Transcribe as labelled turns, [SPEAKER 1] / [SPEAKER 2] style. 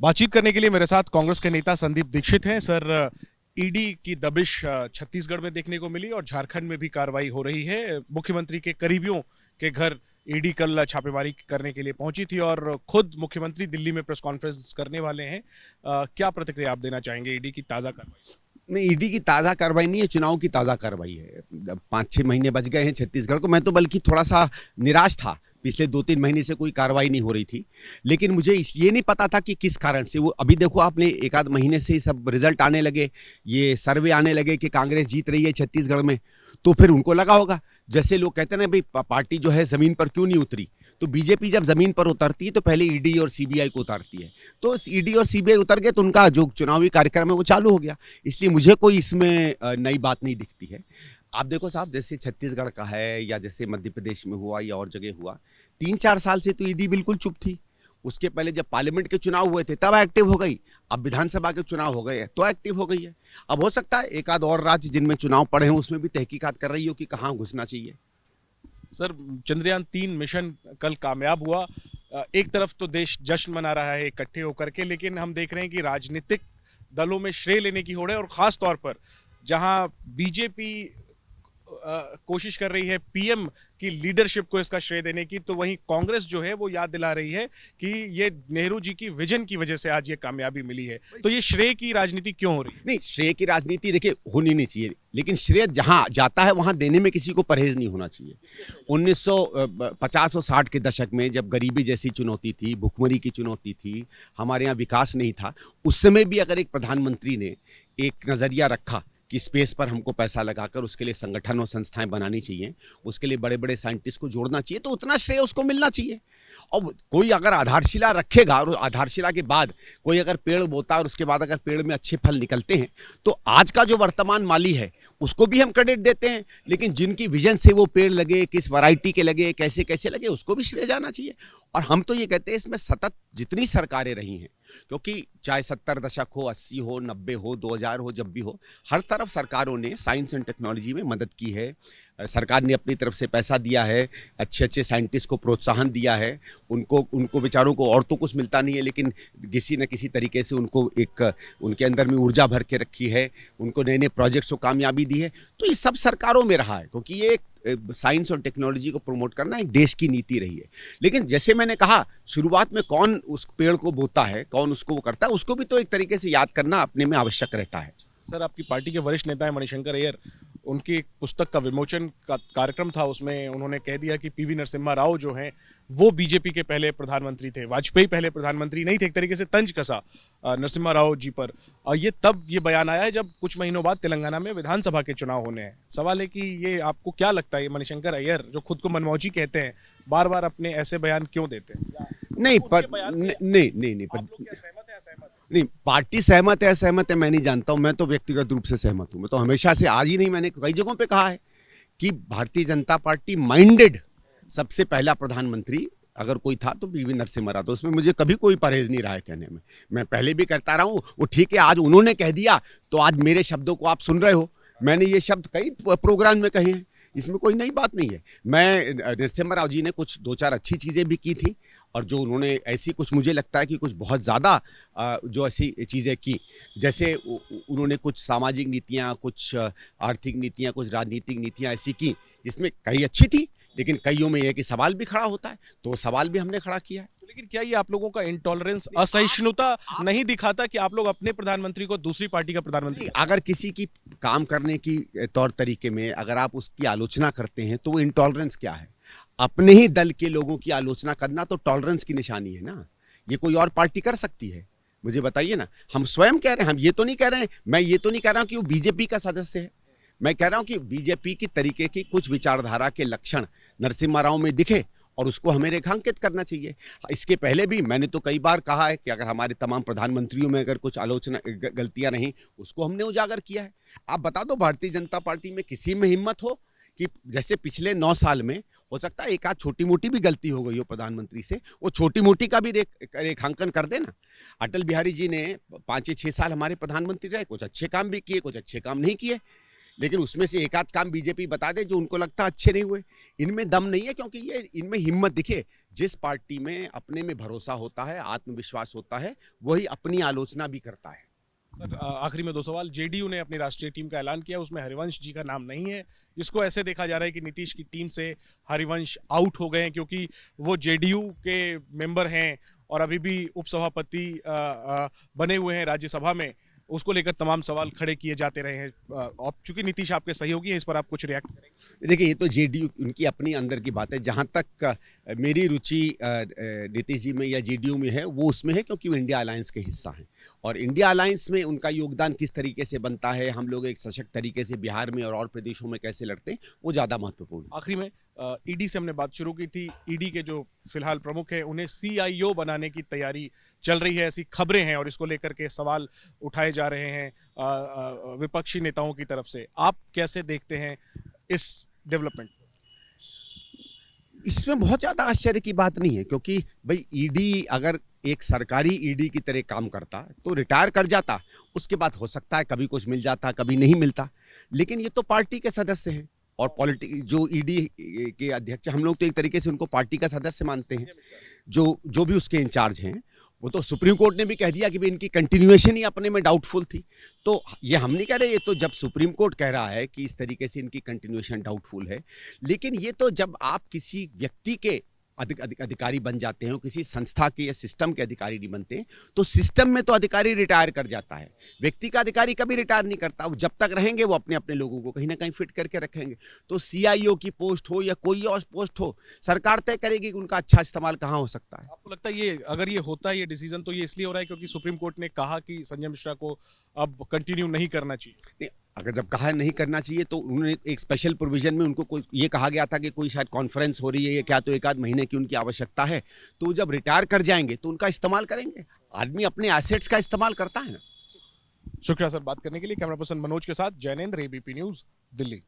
[SPEAKER 1] बातचीत करने के लिए मेरे साथ कांग्रेस के नेता संदीप दीक्षित हैं। सर, ईडी की दबिश छत्तीसगढ़ में देखने को मिली और झारखंड में भी कार्रवाई हो रही है। मुख्यमंत्री के करीबियों के घर ईडी कल छापेमारी करने के लिए पहुंची थी और खुद मुख्यमंत्री दिल्ली में प्रेस कॉन्फ्रेंस करने वाले हैं। क्या प्रतिक्रिया आप देना चाहेंगे ईडी की ताज़ा कार्रवाई?
[SPEAKER 2] नहीं, ईडी की ताज़ा कार्रवाई नहीं है, चुनाव की ताज़ा कार्रवाई है। 5-6 महीने बच गए हैं छत्तीसगढ़ को। मैं तो बल्कि थोड़ा सा निराश था, पिछले 2-3 महीने से कोई कार्रवाई नहीं हो रही थी। लेकिन मुझे इसलिए नहीं पता था कि किस कारण से। वो अभी देखो, आपने 1 आध महीने से ही सब रिजल्ट आने लगे, ये सर्वे आने लगे कि कांग्रेस जीत रही है छत्तीसगढ़ में। तो फिर उनको लगा होगा, जैसे लोग कहते हैं ना, भाई पार्टी जो है ज़मीन पर क्यों नहीं उतरी। तो बीजेपी जब ज़मीन पर उतरती है तो पहले ईडी और सीबीआई को उतारती है। तो ईडी और सीबीआई उतर गए तो उनका जो चुनावी कार्यक्रम है वो चालू हो गया। इसलिए मुझे कोई इसमें नई बात नहीं दिखती है। आप देखो साहब, जैसे छत्तीसगढ़ का है या जैसे मध्य प्रदेश में हुआ या और जगह हुआ, 3-4 साल से तो ईडी बिल्कुल चुप थी। उसके पहले जब पार्लियामेंट के चुनाव हुए थे तब एक्टिव हो गई। अब विधानसभा के चुनाव हो गए हैं तो एक्टिव हो गई है। अब हो सकता है एक आध और राज्य जिनमें चुनाव पड़े हैं उसमें भी तहकीकात कर रही हो कि कहाँ घुसना चाहिए।
[SPEAKER 1] सर, चंद्रयान-3 मिशन कल कामयाब हुआ। एक तरफ तो देश जश्न मना रहा है इकट्ठे होकर के, लेकिन हम देख रहे हैं कि राजनीतिक दलों में श्रेय लेने की होड़ है और खास तौर पर जहां बीजेपी कोशिश कर रही है पीएम की लीडरशिप को इसका श्रेय देने की, तो वहीं कांग्रेस जो है वो याद दिला रही है कि ये नेहरू जी की विजन की वजह से आज ये कामयाबी मिली है। तो ये श्रेय की राजनीति क्यों हो रही है?
[SPEAKER 2] नहीं, श्रेय की राजनीति देखिए होनी नहीं चाहिए, लेकिन श्रेय जहां जाता है वहां देने में किसी को परहेज नहीं होना चाहिए। 1950 और 60 के दशक में जब गरीबी जैसी चुनौती थी, भुखमरी की चुनौती थी, हमारे यहाँ विकास नहीं था, उस समय भी अगर एक प्रधानमंत्री ने एक नज़रिया रखा कि स्पेस पर हमको पैसा लगाकर उसके लिए संगठन और संस्थाएं बनानी चाहिए, उसके लिए बड़े बड़े साइंटिस्ट को जोड़ना चाहिए, तो उतना श्रेय उसको मिलना चाहिए। और कोई अगर आधारशिला रखेगा और आधारशिला के बाद कोई अगर पेड़ बोता और उसके बाद अगर पेड़ में अच्छे फल निकलते हैं, तो आज का जो वर्तमान माली है उसको भी हम क्रेडिट देते हैं, लेकिन जिनकी विजन से वो पेड़ लगे, किस वैरायटी के लगे, कैसे कैसे लगे, उसको भी श्रेय जाना चाहिए। और हम तो ये कहते हैं इसमें सतत जितनी सरकारें रही हैं, क्योंकि चाहे 70 दशक हो, 80 हो, 90 हो, 2000 हो, जब भी हो, हर तरफ सरकारों ने साइंस एंड टेक्नोलॉजी में मदद की है। सरकार ने अपनी तरफ से पैसा दिया है, अच्छे अच्छे साइंटिस्ट को प्रोत्साहन दिया है। उनको बेचारों को और तो कुछ मिलता नहीं है, लेकिन किसी न किसी तरीके से उनको एक उनके अंदर में ऊर्जा भर के रखी है, उनको नए नए प्रोजेक्ट्स को कामयाबी दी है। तो ये सब सरकारों में रहा है, क्योंकि ये साइंस और टेक्नोलॉजी को प्रमोट करना एक देश की नीति रही है। लेकिन जैसे मैंने कहा, शुरुआत में कौन उस पेड़ को बोता है, कौन उसको वो करता है, उसको भी तो एक तरीके से याद करना अपने में आवश्यक रहता है।
[SPEAKER 1] सर, आपकी पार्टी के वरिष्ठ नेता है मणिशंकर अय्यर, उनकी एक पुस्तक का विमोचन का कार्यक्रम था, उसमें उन्होंने कह दिया कि पीवी नरसिम्हा राव जो हैं वो बीजेपी के पहले प्रधानमंत्री थे, वाजपेयी पहले प्रधानमंत्री नहीं थे। एक तरीके से तंज कसा नरसिम्हा राव जी पर। और ये तब ये बयान आया है जब कुछ महीनों बाद तेलंगाना में विधानसभा के चुनाव होने हैं। सवाल है कि ये आपको क्या लगता है, ये मणिशंकर अय्यर जो खुद को मनमौजी कहते हैं, बार बार अपने ऐसे बयान क्यों देते हैं?
[SPEAKER 2] नहीं पर नहीं, पार्टी सहमत है असहमत है मैं नहीं जानता हूं। मैं तो व्यक्तिगत रूप से सहमत हूं। मैं तो हमेशा से, आज ही नहीं, मैंने कई जगहों पे कहा है कि भारतीय जनता पार्टी माइंडेड सबसे पहला प्रधानमंत्री अगर कोई था तो पीवी नरसिम्हा राव। तो उसमें मुझे कभी कोई परहेज नहीं रहा है कहने में। मैं पहले भी करता रहा हूं, वो ठीक है, आज उन्होंने कह दिया तो आज मेरे शब्दों को आप सुन रहे हो। मैंने ये शब्द कई प्रोग्राम में कहे हैं, इसमें कोई नई बात नहीं है। मैं नरसिम्हा राव जी ने कुछ 2-4 अच्छी चीज़ें भी की थी, और जो उन्होंने ऐसी कुछ, मुझे लगता है कि कुछ बहुत ज़्यादा जो ऐसी चीज़ें की, जैसे उन्होंने कुछ सामाजिक नीतियाँ, कुछ आर्थिक नीतियाँ, कुछ राजनीतिक नीतियाँ ऐसी की जिसमें कई अच्छी थी, लेकिन कईयों में यह कि सवाल भी खड़ा होता है, तो सवाल भी हमने खड़ा किया है।
[SPEAKER 1] लेकिन क्या ये आप लोगों का इंटॉलरेंस, असहिष्णुता नहीं दिखाता कि आप लोग अपने प्रधानमंत्री को दूसरी पार्टी का प्रधानमंत्री?
[SPEAKER 2] अगर किसी की काम करने की तौर तरीके में अगर आप उसकी आलोचना करते हैं तो वो इंटॉलरेंस क्या है? अपने ही दल के लोगों की आलोचना करना तो टॉलरेंस की निशानी है ना। ये कोई और पार्टी कर सकती है? मुझे बताइए ना। हम स्वयं कह रहे हैं, हम ये तो नहीं कह रहे हैं, मैं ये तो नहीं कह रहा हूं कि वो बीजेपी का सदस्य है। मैं कह रहा हूं कि बीजेपी की तरीके की कुछ विचारधारा के लक्षण नरसिम्हा राव में दिखे और उसको हमें रेखांकित करना चाहिए। इसके पहले भी मैंने तो कई बार कहा है कि अगर हमारे तमाम प्रधानमंत्रियों में अगर कुछ आलोचना गलतियां रहीं, उसको हमने उजागर किया है। आप बता दो, भारतीय जनता पार्टी में किसी में हिम्मत हो कि जैसे पिछले 9 साल में हो सकता है एक आध छोटी मोटी भी गलती हो गई हो प्रधानमंत्री से, वो छोटी मोटी का भी रेखांकन कर देना। अटल बिहारी जी ने 5-6 साल हमारे प्रधानमंत्री रहे, कुछ अच्छे काम भी किए, कुछ अच्छे काम नहीं किए। लेकिन उसमें से एक आध काम बीजेपी बता दे जो उनको लगता अच्छे नहीं हुए। इनमें दम नहीं है, क्योंकि ये इनमें हिम्मत दिखे। जिस पार्टी में अपने में भरोसा होता है, आत्मविश्वास होता है, वही अपनी आलोचना भी करता है।
[SPEAKER 1] सर आखिरी में 2 सवाल। जेडीयू ने अपनी राष्ट्रीय टीम का ऐलान किया, उसमें हरिवंश जी का नाम नहीं है। इसको ऐसे देखा जा रहा है कि नीतीश की टीम से हरिवंश आउट हो गए हैं, क्योंकि वो जेडीयू के मेंबर हैं और अभी भी उपसभापति बने हुए हैं राज्यसभा में। उसको लेकर तमाम सवाल खड़े किए जाते रहे हैं। अब चूंकि नीतीश आपके सहयोगी हैं, इस पर आप कुछ रिएक्ट करेंगे?
[SPEAKER 2] देखिए, ये तो जेडीयू उनकी अपनी अंदर की बात है। जहाँ तक मेरी रुचि नीतीश जी में या जेडीयू में है, वो उसमें है क्योंकि वो इंडिया अलायंस के हिस्सा हैं, और इंडिया अलायंस में उनका योगदान किस तरीके से बनता है, हम लोग एक सशक्त तरीके से बिहार में और प्रदेशों में कैसे लड़ते हैं, वो ज़्यादा महत्वपूर्ण है।
[SPEAKER 1] आखिरी में ईडी से हमने बात शुरू की थी। ईडी के जो फिलहाल प्रमुख हैं, उन्हें सीआईओ बनाने की तैयारी चल रही है, ऐसी खबरें हैं, और इसको लेकर के सवाल उठाए जा रहे हैं विपक्षी नेताओं की तरफ से। आप कैसे देखते हैं इस डेवलपमेंट?
[SPEAKER 2] इसमें बहुत ज़्यादा आश्चर्य की बात नहीं है, क्योंकि भाई ईडी अगर एक सरकारी ईडी की तरह काम करता तो रिटायर कर जाता, उसके बाद हो सकता है कभी कुछ मिल जाता, कभी नहीं मिलता। लेकिन ये तो पार्टी के सदस्य हैं, और पॉलिटिक जो ईडी के अध्यक्ष, हम लोग तो एक तरीके से उनको पार्टी का सदस्य मानते हैं। जो भी उसके इंचार्ज हैं, वो तो सुप्रीम कोर्ट ने भी कह दिया कि भाई इनकी कंटिन्यूएशन ही अपने में डाउटफुल थी। तो ये हम नहीं कह रहे, ये तो जब सुप्रीम कोर्ट कह रहा है कि इस तरीके से इनकी कंटिन्यूएशन डाउटफुल है। लेकिन ये तो जब आप किसी व्यक्ति के अधिकारी बन जाते हैं, किसी संस्था के या सिस्टम के अधिकारी नहीं बनते, तो सिस्टम में तो अधिकारी रिटायर कर जाता है, व्यक्ति का अधिकारी कभी रिटायर नहीं करता। वो जब तक रहेंगे वो अपने अपने लोगों को कहीं ना कहीं फिट करके रखेंगे। तो सीआईओ की पोस्ट हो या कोई और पोस्ट हो, सरकार तय करेगी कि उनका अच्छा इस्तेमाल कहाँ हो सकता है।
[SPEAKER 1] आपको लगता है ये, अगर ये होता है ये डिसीजन, तो ये इसलिए हो रहा है क्योंकि सुप्रीम कोर्ट ने कहा कि संजय मिश्रा को अब कंटिन्यू नहीं करना चाहिए?
[SPEAKER 2] अगर जब कहा नहीं करना चाहिए, तो उन्होंने एक स्पेशल प्रोविजन में उनको कोई ये कहा गया था कि कोई शायद कॉन्फ्रेंस हो रही है या क्या, तो एक आध महीने की उनकी आवश्यकता है। तो जब रिटायर कर जाएंगे तो उनका इस्तेमाल करेंगे। आदमी अपने एसेट्स का इस्तेमाल करता है ना।
[SPEAKER 1] शुक्रिया सर बात करने के लिए। कैमरा पर्सन मनोज के साथ जैनेंद्र, एबीपी न्यूज, दिल्ली।